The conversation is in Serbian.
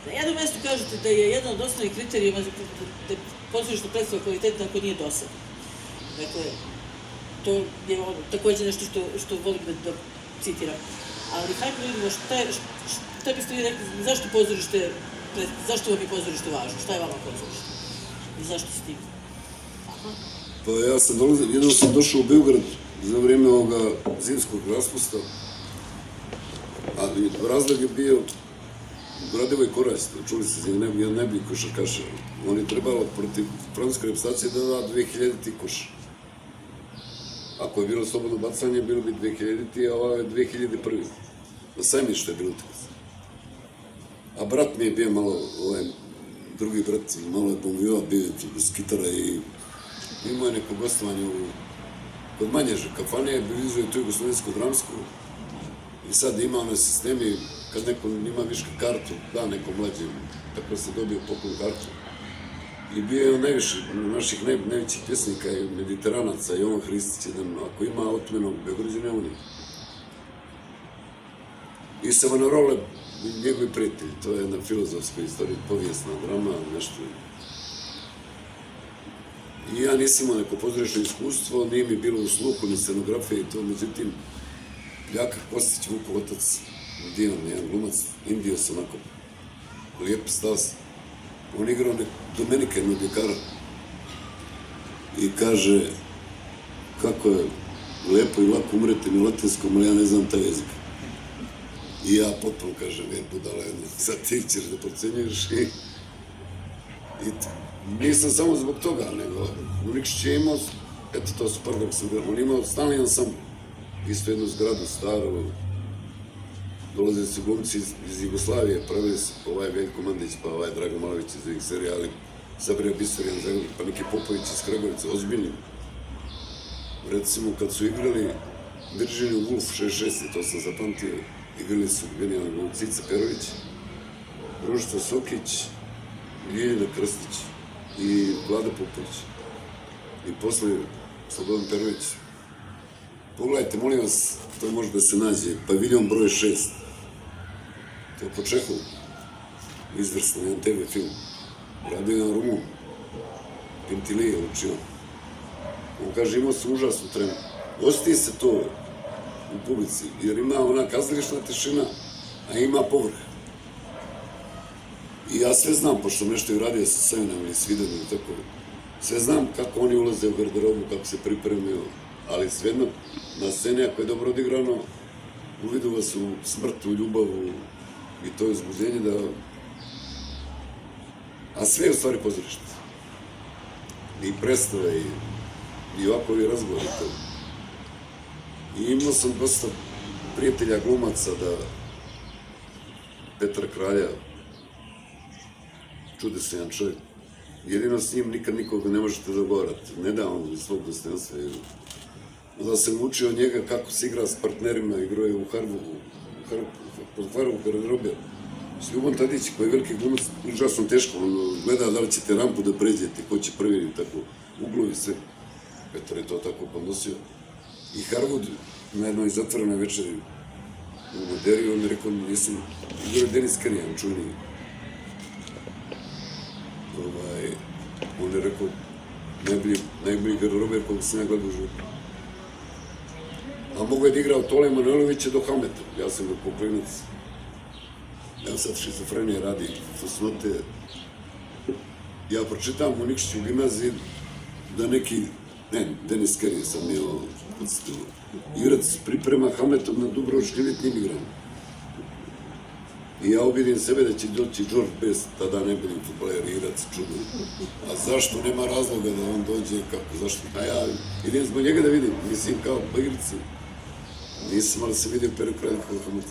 Na jednom mjestu kažete da je jedan od osnovnih kriterijuma da pozorišna predstava kvalitetna ako nije dosadna. Dakle, to je takođe nešto što volim da citiram. Ali hajde da vidimo šta biste vi rekli, zašto vam je pozorište važno, šta je vama pozorište i zašto s tim? Pa ja sam jednom sam došao u Beograd za vrijeme ovoga zimskog raspusta, ali razlog je bio u Radivoj Korajs, čuli ste, jedan najbolji košarkaša. On je trebalo protiv francuske reprezentacije da da 2000 koš. Ako je bilo slobodno bacanje, bilo bi 2000, a ovo je 2001. Na Sajmištu je bilo tako. A brat mi je bio malo, drugi brat, malo je pomijeva, bio s kitara i imao je neko gostovanje kod Manježe kafane, blizu je tu Jugoslovensko-dramsku i sad ima ono sistemi, kad neko ima viška kartu, da neko mlađe, tako se dobio poklon kartu. I bio je on najviše naših najvećih pjesnika i mediteranaca, Jovan Hristić, jedan, ako ima otmenog Beograđana, on je. I Savonarola, njegovi prijatelji, to je jedna filozofska istorija, povijesna drama, nešto. I ja nisam imao neko pozorišno iskustvo, nije mi bilo u sluhu, ni scenografije i to, međutim, Ljaka Kostić, Vukov otac, divan, jedan glumac, Indijos, onako, lijep stas. On igrao Domenika, jednog ljekara, i kaže kako je lepo i lako umreti na latinskom, ali ja ne znam taj jezik. I ja potpuno kažem, budala jedna, sad ti ćeš da procenjuješ i nisam samo zbog toga, nego Unikšić je imao, eto to su par dok sam gledao, on imao stalni ansambl, isto jednu zgradu staru, dolaze su glumci iz Jugoslavije, pravili su Veljko Mandić, pa Drago Malović iz ovih serija, ali Sabrija Bistorijan Zagreb, pa neki Popović iz Kragovica, ozbiljni. Recimo, kad su igrali Virginia Woolf 66, to sam zapamtio, igrali su genijalni glumci Cica Perović, Ružica Sokić, Ljiljana Krstić i Vlada Popović. I posle Slobodan Perović. Pogledajte, molim vas, to može da se nađe, Paviljon broj 6. To je po Čehovu. Izvrsno, jedan TV film. Radio jedan Rumun. Pintilije učio. On kaže, imao se užasnu tremu. Osti se to u publici, jer ima ona kazališna tišina, a ima povrh. I ja sve znam, pošto sam nešto i radio sa Savinom ili Svidanom i tako, sve znam kako oni ulaze u garderobu, kako se pripremio, ali svejedno, na sceni, ako je dobro odigrano, uvidu vas u smrt, u ljubavu i to je uzbuđenje da... A sve je u stvari pozorište. I predstave, i ovako ovi razgovori to. I imao sam dosta prijatelja glumaca da Petar Kralja, čudesan jedan čovjek, jedino s njim nikad nikoga ne možete dogovarati, ne da on iz svog dostojanstva. Da sam učio od njega kako se igra s partnerima, igrao je u Harvu garderobe. S Ljubom Tadić, koji je veliki glumac, užasno teško, on gleda da li ćete rampu da pređete, ko će prvi, tako, uglovi sve. Petar je to tako podnosio. I Harvud, na jednoj zatvorenoj večeri u Maderiju, on je rekao, nisam, igrao je Denis Kerijan, čuveni. On je rekao, najbolji garderober koga sam ja gledao u životu. A mogo je da igra od Tole Manojlovića do Hamleta. Ja sam ga poklinac. Evo sad šizofrenija radi fusnote. Ja pročitam u Nikšiću gimnaziji da neki, Denis Kerijan sam je igrac priprema Hamletom na Dubrovački letnjim igranjem. I ja ubijedim sebe da će doći George Best, tada najbolji futbaler, igrac, čudno. A zašto nema razloga da on dođe, kako, zašto? A ja idem zbog njega da vidim, mislim kao po igrici. Nisam, ali sam vidio Peru Kralja kao Hamlet.